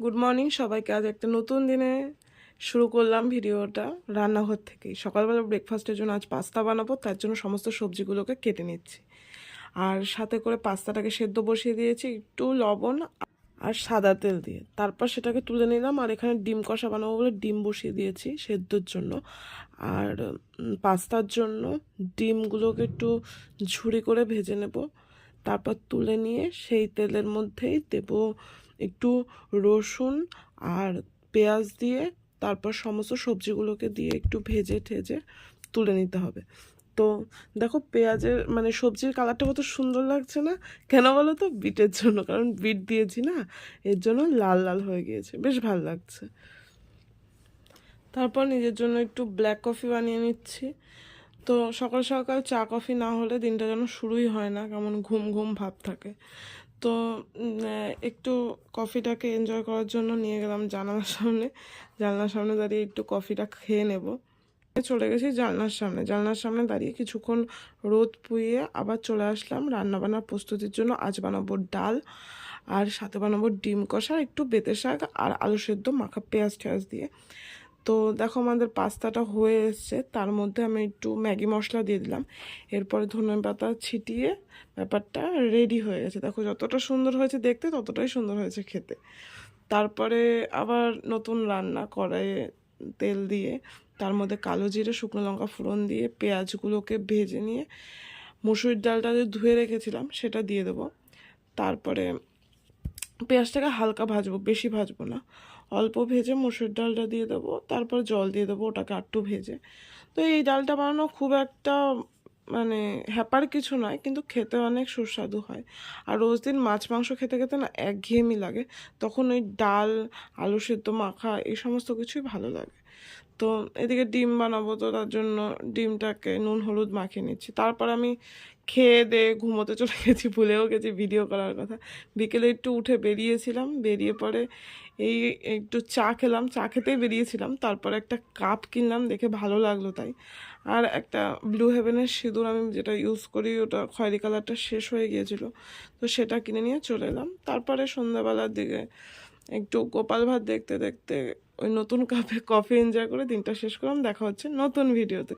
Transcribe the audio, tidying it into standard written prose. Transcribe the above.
Good morning সবাইকে। আজ একটা নতুন দিনে শুরু করলাম ভিডিওটা রান্নাঘর থেকেই। সকালবেলা ব্রেকফাস্টের জন্য আজ পাস্তা বানাবো, তার জন্য সমস্ত সবজিগুলোকে কেটে নিচ্ছি। আর সাথে করে পাস্তাটাকে সেদ্ধ বসিয়ে দিয়েছি একটু লবণ আর সাদা তেল দিয়ে। তারপর সেটাকে তুলে নিলাম আর এখানে ডিম কষা বানাবো বলে ডিম বসিয়ে দিয়েছি সেদ্ধর জন্য। আর পাস্তার জন্য ডিমগুলোকে একটু ঝুরি করে ভেজে নেব। তারপর তুলে নিয়ে সেই তেলের মধ্যেই দেব একটু রসুন আর পেঁয়াজ দিয়ে, তারপর সমস্ত সবজিগুলোকে দিয়ে একটু ভেজে ঠেজে তুলে নিতে হবে। তো দেখো পেঁয়াজের মানে সবজির কালারটা কত সুন্দর লাগছে না? কেন বলো তো? বিটের জন্য, কারণ বিট দিয়েছি না, এর জন্য লাল লাল হয়ে গিয়েছে, বেশ ভালো লাগছে। তারপর নিজের জন্য একটু ব্ল্যাক কফি বানিয়ে নিচ্ছি। তো সকাল সকাল চা কফি না হলে দিনটা যেন শুরুই হয় না, কেমন ঘুম ঘুম ভাব থাকে। তো একটু কফিটাকে এনজয় করার জন্য নিয়ে গেলাম জানলার সামনে দাঁড়িয়ে একটু কফিটা খেয়ে নেব। চলে গেছি জানলার সামনে দাঁড়িয়ে কিছুক্ষণ রোদ পুইয়ে আবার চলে আসলাম রান্নাবান্নার প্রস্তুতির জন্য। আজ বানাবো ডাল, আর সাথে বানাবো ডিম কষা, একটু বেতে শাক আর আলু সেদ্ধ মাখা পেঁয়াজ টেয়াজ দিয়ে। তো দেখো আমাদের পাস্তাটা হয়ে এসছে, তার মধ্যে আমি একটু ম্যাগি মশলা দিয়ে দিলাম, এরপরে ধনে পাতা ছিটিয়ে ব্যাপারটা রেডি হয়ে গেছে। দেখো যতটা সুন্দর হয়েছে দেখতে ততটাই সুন্দর হয়েছে খেতে। তারপরে আবার নতুন রান্না, কড়াইয়ে তেল দিয়ে তার মধ্যে কালো জিরে শুকনো লঙ্কা ফোড়ন দিয়ে পেঁয়াজগুলোকে ভেজে নিয়ে মুসুরির ডালটা যে ধুয়ে রেখেছিলাম সেটা দিয়ে দেবো। তারপরে পেঁয়াজটাকে হালকা ভাজবো, বেশি ভাজবো না, অল্প ভেজে মসুর ডালটা দিয়ে দেবো, তারপর জল দিয়ে দেবো ওটাকে আটটু ভেজে। তো এই ডালটা বানানো খুব একটা মানে হ্যাপার কিছু নয়, কিন্তু খেতে অনেক সুস্বাদু হয়। আর রোজ দিন মাছ মাংস খেতে খেতে না একঘেয়েমি লাগে, তখন ওই ডাল আলু সেদ্ধ মাখা এই সমস্ত কিছুই ভালো লাগে। তো এদিকে ডিম বানাবো, তো তার জন্য ডিমটাকে নুন হলুদ মাখিয়ে নিচ্ছি। তারপর আমি খেয়ে দিয়ে ঘুমোতে চলে গেছি, ভুলেও গেছি ভিডিও করার কথা। বিকেলে একটু উঠে বেরিয়েছিলাম, বেরিয়ে পরে এই একটু চা খেলাম, চা খেতেই বেরিয়েছিলাম। তারপর একটা কাপ কিনলাম, দেখে ভালো লাগলো তাই। আর একটা ব্লু হেভেনের সিঁদুর আমি যেটা ইউজ করি, ওটা খয়েরি কালারটা শেষ হয়ে গিয়েছিল, তো সেটা কিনে নিয়ে চলে এলাম। তারপরে সন্ধ্যাবেলার দিকে একটু গোপাল ভাঁড় দেখতে দেখতে ওই নতুন কাপে কফি এনজয় করে দিনটা শেষ করলাম। দেখা হচ্ছে নতুন ভিডিওতে।